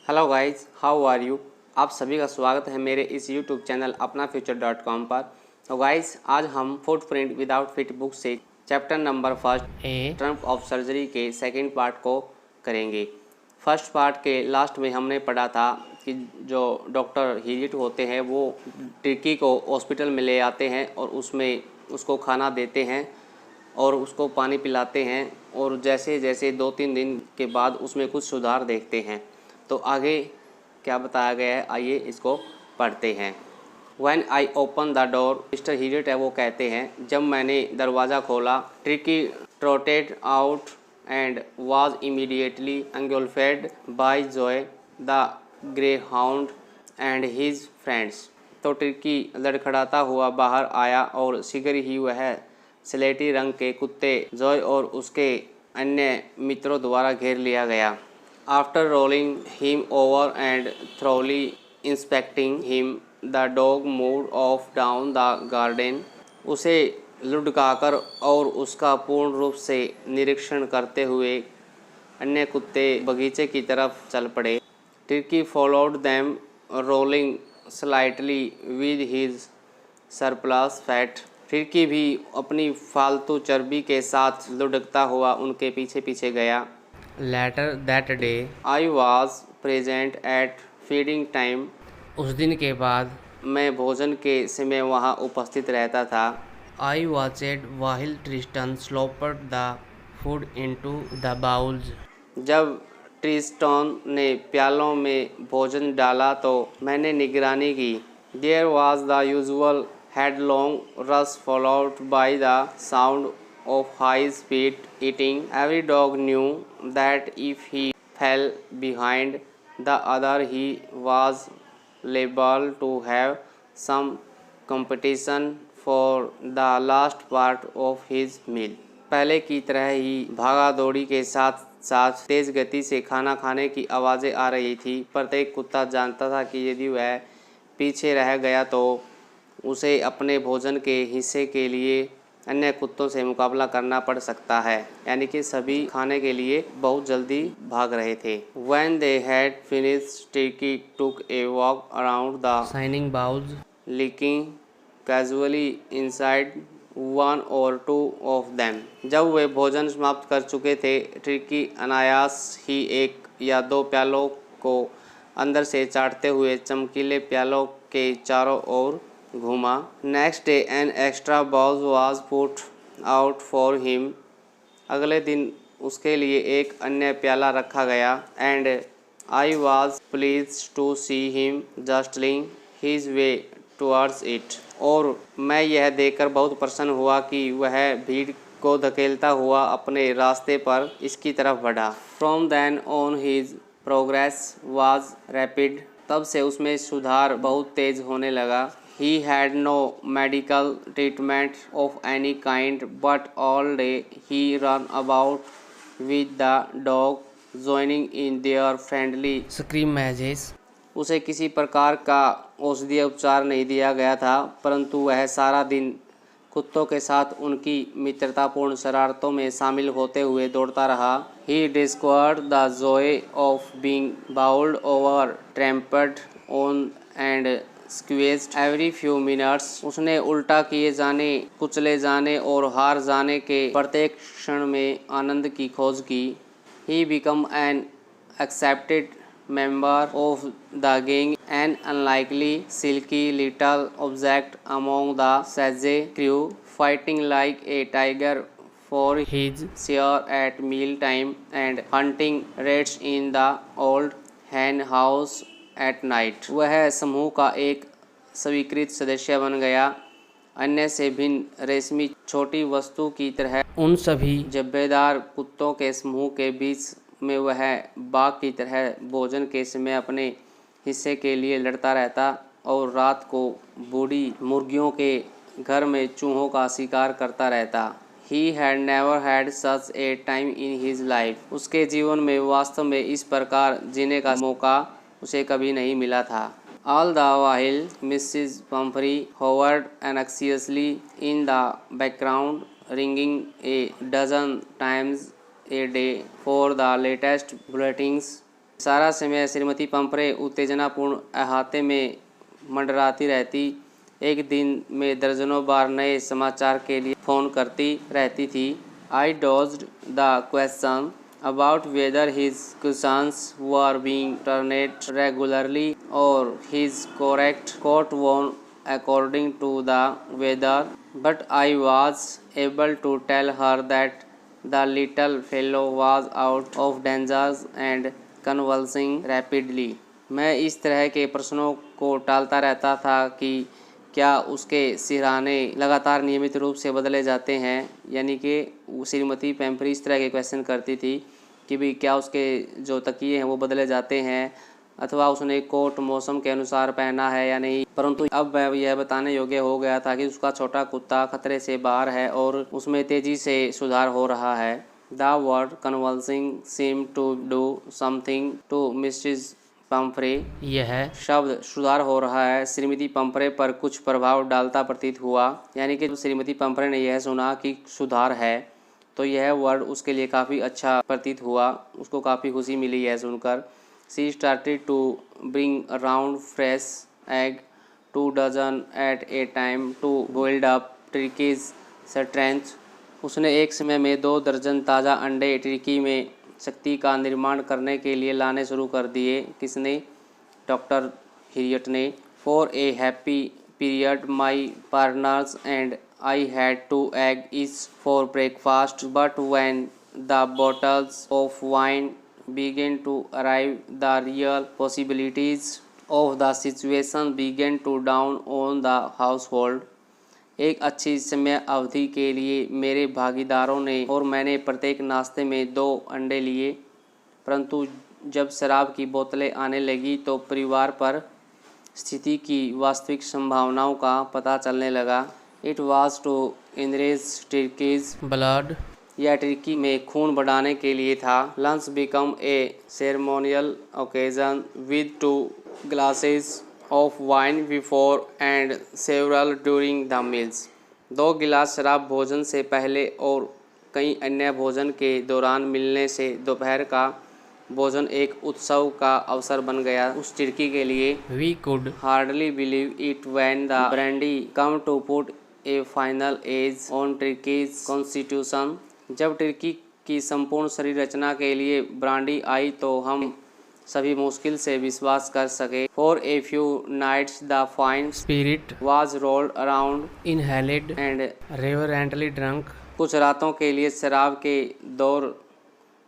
Hello guys, how are you. आप सभी का स्वागत है मेरे इस यूट्यूब चैनल अपना फ्यूचर.com पर। तो गाइस, आज हम फुटप्रिंट विदाउट फिट बुक से chapter number first Trump of surgery के सेकंड पार्ट को करेंगे। फर्स्ट पार्ट के लास्ट में हमने पढ़ा था कि जो डॉक्टर हीरिट होते हैं वो टिर्की को हॉस्पिटल में ले आते हैं और उसमें उसको खाना देते हैं और उसको पानी पिलाते हैं, और जैसे जैसे 2-3 दिन के बाद उसमें कुछ सुधार देखते हैं। तो आगे क्या बताया गया है, आइए इसको पढ़ते हैं। When I opened the door, mister Herriot है वो कहते हैं, जब मैंने दरवाज़ा खोला, Tricki trotted out and was immediately engulfed by Zoe, the greyhound and his friends। तो ट्रिकी लड़खड़ाता हुआ बाहर आया और शीघ्र ही वह स्लेटी रंग के कुत्ते जॉय और उसके अन्य मित्रों द्वारा घेर लिया गया। After rolling him over and thoroughly inspecting him, the dog moved off down the garden। उसे लुढ़काकर और उसका पूर्ण रूप से निरीक्षण करते हुए अन्य कुत्ते बगीचे की तरफ चल पड़े। Turkey followed them, rolling slightly with his surplus fat। फिरकी भी अपनी फालतू चर्बी के साथ लुढ़कता हुआ उनके पीछे पीछे गया। Later that day, I was present at feeding time। उस दिन के बाद मैं भोजन के समय वहाँ उपस्थित रहता था। I watched while Tristan slurped the food into the bowls। जब ट्रिस्टन ने प्यालों में भोजन डाला तो मैंने निगरानी की। There was the usual headlong rush followed by the sound of high-speed eating। Every dog knew that if he fell behind the other he was liable to have some competition for the last part of his meal। पहले की तरह ही भागा दौड़ी के साथ साथ तेज गति से खाना खाने की आवाज़ें आ रही थी। प्रत्येक कुत्ता जानता था कि यदि वह पीछे रह गया तो उसे अपने भोजन के हिस्से के लिए अन्य कुत्तों से मुकाबला करना पड़ सकता है, यानी कि सभी खाने के लिए बहुत जल्दी भाग रहे थे। When they had finished, Turkey took a walk around the shining bowls, looking casually inside one or two of them। जब वे भोजन समाप्त कर चुके थे, ट्रिकी अनायास ही एक या दो प्यालों को अंदर से चाटते हुए चमकीले प्यालों के चारों ओर घूमा। Next day an extra bowl was put out for him. अगले दिन उसके लिए एक अन्य प्याला रखा गया। And I was pleased to see him jostling his way towards it. और मैं यह देखकर बहुत प्रसन्न हुआ कि वह भीड़ को धकेलता हुआ अपने रास्ते पर इसकी तरफ बढ़ा। From then on his progress was rapid. तब से उसमें सुधार बहुत तेज होने लगा। He had no medical treatment of any kind, but all day he ran about with the dog, joining in their friendly scrimmages। उसे किसी प्रकार का औषधीय उपचार नहीं दिया गया था, परंतु वह सारा दिन कुत्तों के साथ उनकी मित्रतापूर्ण शरारतों में शामिल होते हुए दौड़ता रहा। He discovered the joy of being bowled over, trampled on and squeezed every few minutes. उसने उल्टा किए जाने, कुचले जाने और हार जाने के प्रत्येक क्षण में आनंद की खोज की। He become an accepted member of the gang, an unlikely silky little object among the savage crew, fighting like a tiger for his share at meal time and hunting rats in the old hen house at night. वह समूह का एक स्वीकृत सदस्य बन गया। अन्य से भिन्न रेशमी छोटी वस्तु की तरह उन सभी जब्बेदार कुत्तों के समूह के बीच में वह बाघ की तरह भोजन के समय अपने हिस्से के लिए लड़ता रहता और रात को बूढ़ी मुर्गियों के घर में चूहों का शिकार करता रहता। He had never had such a time in his life। उसके जीवन में वास्तव में इस प्रकार जीने का मौका उसे कभी नहीं मिला था। All the while, Mrs. Pumphrey hovered anxiously in the background, ringing a dozen times a day for the latest bulletins। सारा समय श्रीमती पंपरे उत्तेजनापूर्ण अहाते में मंडराती रहती। एक दिन में दर्जनों बार नए समाचार के लिए फ़ोन करती रहती थी। I dodged the question about whether his cushions were being turned regularly or his correct coat worn according to the weather, but I was able to tell her that the little fellow was out of danger and convulsing rapidly. मैं इस तरह के प्रश्नों को टालता रहता था कि क्या उसके सिरहाने लगातार नियमित रूप से बदले जाते हैं, यानी कि श्रीमती पेम्परी इस तरह के क्वेश्चन करती थी कि भी क्या उसके जो तकिए हैं वो बदले जाते हैं अथवा उसने कोट मौसम के अनुसार पहना है या नहीं। परंतु अब वह यह बताने योग्य हो गया था कि उसका छोटा कुत्ता खतरे से बाहर है और उसमें तेजी से सुधार हो रहा है। The word convulsing seem to do something to Mrs Pumphrey. यह शब्द सुधार हो रहा है श्रीमती पंपरे पर कुछ प्रभाव डालता प्रतीत हुआ, यानी कि श्रीमती पंपरे ने यह सुना कि सुधार है तो यह वर्ड उसके लिए काफ़ी अच्छा प्रतीत हुआ, उसको काफ़ी खुशी मिली यह सुनकर। She started to bring around fresh egg 2 dozen at a time to build up turkey's strength. उसने एक समय में 2 दर्जन ताज़ा अंडे टर्की में शक्ति का निर्माण करने के लिए लाने शुरू कर दिए। किसने? डॉक्टर हिरियट ने। For a happy period my partners and I had 2 eggs for breakfast, but when the bottles of wine began to arrive, the real possibilities of the situation began to dawn on the household. एक अच्छी समय अवधि के लिए मेरे भागीदारों ने और मैंने प्रत्येक नाश्ते में 2 अंडे लिए, परंतु जब शराब की बोतलें आने लगी तो परिवार पर स्थिति की वास्तविक संभावनाओं का पता चलने लगा। It was to enrich turkey's blood. यह टर्की में खून बढ़ाने के लिए था। Lunch became a ceremonial occasion with 2 glasses of wine before and several during the meals. 2 गिलास शराब भोजन से पहले और कई अन्य भोजन के दौरान मिलने से दोपहर का भोजन एक उत्सव का अवसर बन गया उस टर्की के लिए। We could hardly believe it when the brandy came to put a final edge on turkey's constitution. जब टर्की की संपूर्ण शरीर रचना के लिए ब्रांडी आई तो हम सभी मुश्किल से विश्वास कर सके। For a few nights the fine spirit was rolled around inhaled and reverently drunk. कुछ रातों के लिए शराब के दौर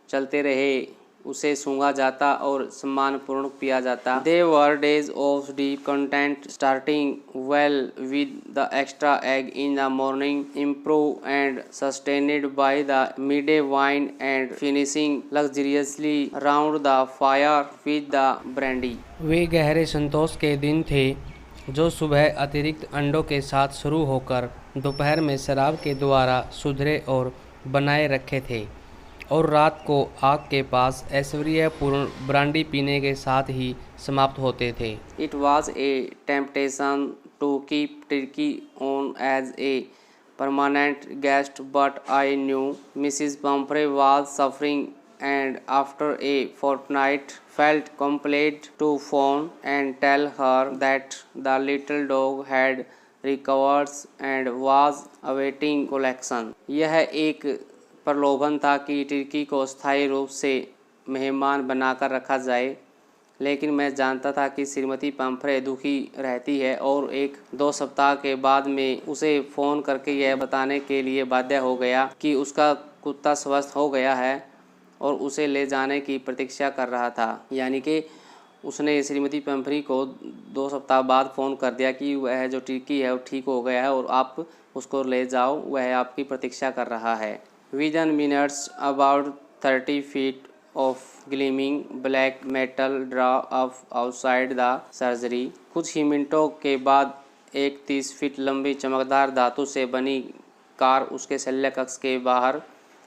चलते रहे, उसे सूंघा जाता और सम्मानपूर्ण पिया जाता। They were days of deep content starting well with the extra egg in the morning, improve and sustained by the midday wine and finishing luxuriously round the fire with the brandy. वे गहरे संतोष के दिन थे जो सुबह अतिरिक्त अंडों के साथ शुरू होकर दोपहर में शराब के द्वारा सुधरे और बनाए रखे थे और रात को आग के पास ऐश्वर्यपूर्ण ब्रांडी पीने के साथ ही समाप्त होते थे। It was a temptation to keep Tricki on as a permanent guest, but I knew Mrs Pumphrey was suffering and after a fortnight felt compelled to phone and tell her that the little dog had recovered and was awaiting collection. यह एक प्रलोभन था कि Turkey को स्थायी रूप से मेहमान बनाकर रखा जाए, लेकिन मैं जानता था कि श्रीमती पंपरे दुखी रहती है और 1-2 सप्ताह के बाद में उसे फ़ोन करके यह बताने के लिए बाध्य हो गया कि उसका कुत्ता स्वस्थ हो गया है और उसे ले जाने की प्रतीक्षा कर रहा था। यानी कि उसने श्रीमती पंपरी को 2 सप्ताह बाद फ़ोन कर दिया कि वह जो टर्की है वो ठीक हो गया है और आप उसको ले जाओ, वह आपकी प्रतीक्षा कर रहा है। Within minutes, about 30 feet of gleaming black metal draw up outside the surgery. कुछ ही मिनटों के बाद एक 30 फीट लंबी चमकदार धातु से बनी कार उसके शल्य कक्ष के बाहर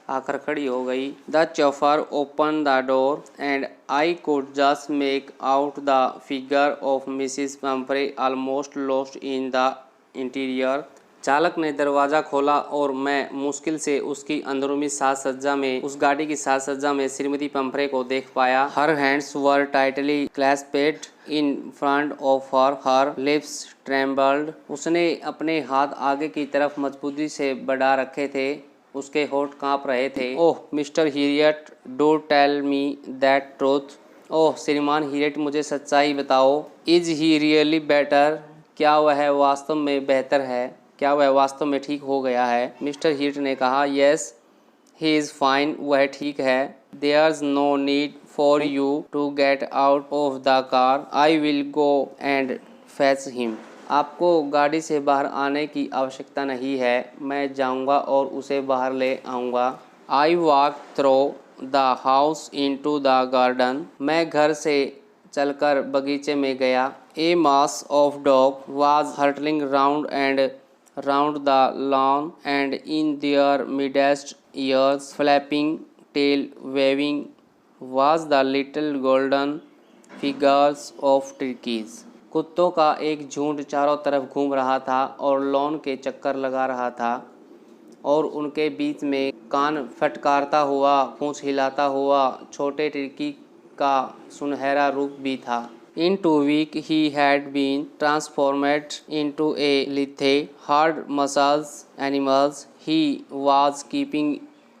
आकर खड़ी हो गई। The chauffeur open the door and I could just make out the figure of Mrs Pumphrey almost lost in the interior. चालक ने दरवाज़ा खोला और मैं मुश्किल से उसकी अंदरूनी साज सज्जा में, उस गाड़ी की साज सज्जा में श्रीमती पंफरे को देख पाया। Her hands were tightly clasped in front of her lips trembled. उसने अपने हाथ आगे की तरफ मजबूती से बढ़ा रखे थे, उसके होंठ कांप रहे थे। Oh mister Herriot, do tell me that truth. Oh श्रीमान हीरियट, मुझे सच्चाई बताओ। इज ही रियली बेटर, क्या वह वास्तव में बेहतर है, क्या वह वास्तव में ठीक हो गया है। मिस्टर हीरियट ने कहा, यस ही इज़ फाइन, वह ठीक है। There's no need for you to get out of the car, I will go and fetch him. आपको गाड़ी से बाहर आने की आवश्यकता नहीं है, मैं जाऊंगा और उसे बाहर ले आऊँगा। I walk through the house into the garden, मैं घर से चलकर बगीचे में गया। A mass of dog was hurtling round and round the lawn, and in their midst, ears flapping, tail waving, was the little golden figures of turkeys. कुत्तों का एक झुंड चारों तरफ घूम रहा था और लॉन के चक्कर लगा रहा था, और उनके बीच में कान फटकारता हुआ, पूंछ हिलाता हुआ छोटे टिर्की का सुनहरा रूप भी था। In 2 weeks he had been transformed into a lithe, hard muscled animal. He was keeping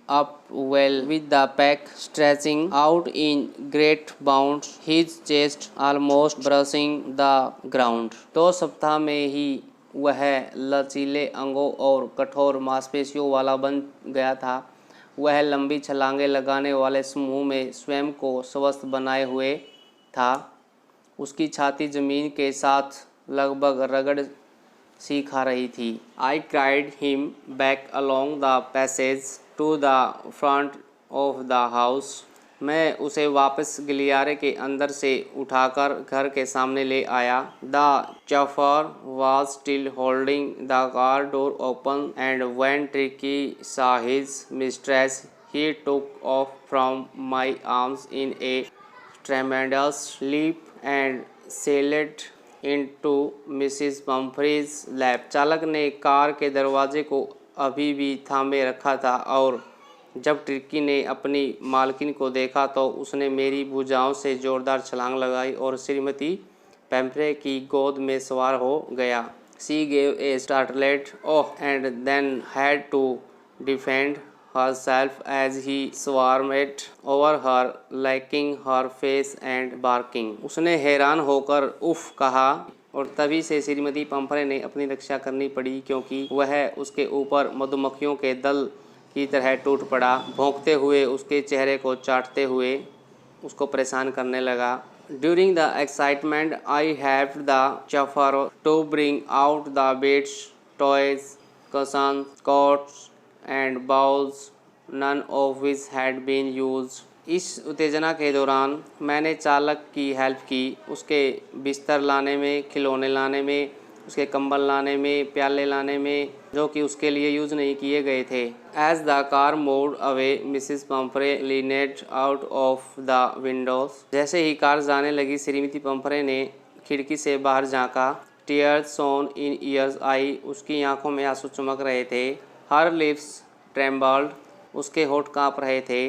up well with the pack, stretching out in great bounds, his chest almost brushing the ground. 2 सप्ताह में ही वह लचीले अंगों और कठोर मांसपेशियों वाला बन गया था। वह लंबी छलांगें लगाने वाले समूह में स्वयं को स्वस्थ बनाए हुए था। उसकी छाती जमीन के साथ लगभग रगड़ सी खा रही थी। I cried him back along the passage to the front of the house, मैं उसे वापस गलियारे के अंदर से उठाकर घर के सामने ले आया। The chauffeur was still holding the car door open, and when Tricki saw his mistress he took off from my arms in a tremendous leap and sailed into Mrs. Pumphrey's lap. चालक ने car के दरवाजे को अभी भी थामे रखा था, और जब ट्रिकी ने अपनी मालकिन को देखा तो उसने मेरी भुजाओं से जोरदार छलांग लगाई और श्रीमती पैम्फ्रे की गोद में सवार हो गया। She gave a startled oh and then had to defend herself as he swarmed over her, licking her face and barking. उसने हैरान होकर उफ कहा, और तभी से श्रीमती पंफरे ने अपनी रक्षा करनी पड़ी, क्योंकि वह उसके ऊपर मधुमक्खियों के दल की तरह टूट पड़ा। भौंकते हुए उसके चेहरे को चाटते हुए उसको परेशान करने लगा। During the excitement, I helped the chauffeur to bring out the beds, toys, cushions, cots and bowls, none of which had been used. इस उत्तेजना के दौरान मैंने चालक की हेल्प की, उसके बिस्तर लाने में, खिलौने लाने में, उसके कंबल लाने में, प्याले लाने में, जो कि उसके लिए यूज़ नहीं किए गए थे। As the car moved away, Mrs. Pumphrey leaned out of the windows. जैसे ही कार जाने लगी, श्रीमती पंफरे ने खिड़की से बाहर झांका। Tears shone in ears eye, उसकी आंखों में आंसू चमक रहे थे। Her lips trembled, उसके होंठ कांप रहे थे।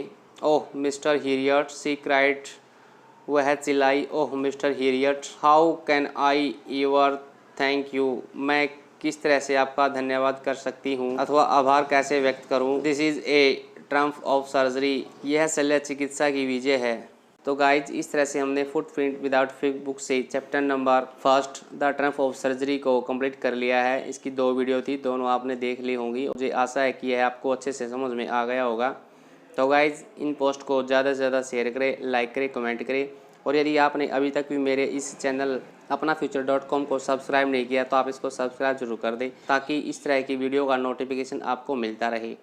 ओह मिस्टर हीरियट, सी क्राइड, वह चिल्लाई। Oh mister Herriot, how can I ever thank you, मैं किस तरह से आपका धन्यवाद कर सकती हूँ अथवा आभार कैसे व्यक्त करूँ। This is a Trump of surgery, यह शल्य चिकित्सा की विजय है। तो गाइज इस तरह से हमने फुटप्रिंट विदाउट फिट बुक से chapter number 1 the Trump of surgery को कंप्लीट कर लिया है। इसकी 2 वीडियो थी, दोनों आपने देख ली होंगी। मुझे आशा है कि यह आपको अच्छे से समझ में आ गया होगा। तो गाइज इन पोस्ट को ज़्यादा से ज़्यादा शेयर करें, लाइक करें, कमेंट करें, और यदि आपने अभी तक भी मेरे इस चैनल अपना फ्यूचर.com को सब्सक्राइब नहीं किया तो आप इसको सब्सक्राइब जरूर कर दें, ताकि इस तरह की वीडियो का नोटिफिकेशन आपको मिलता रहे।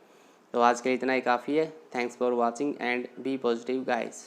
तो आज के लिए इतना ही काफ़ी है। Thanks for watching and be positive guys.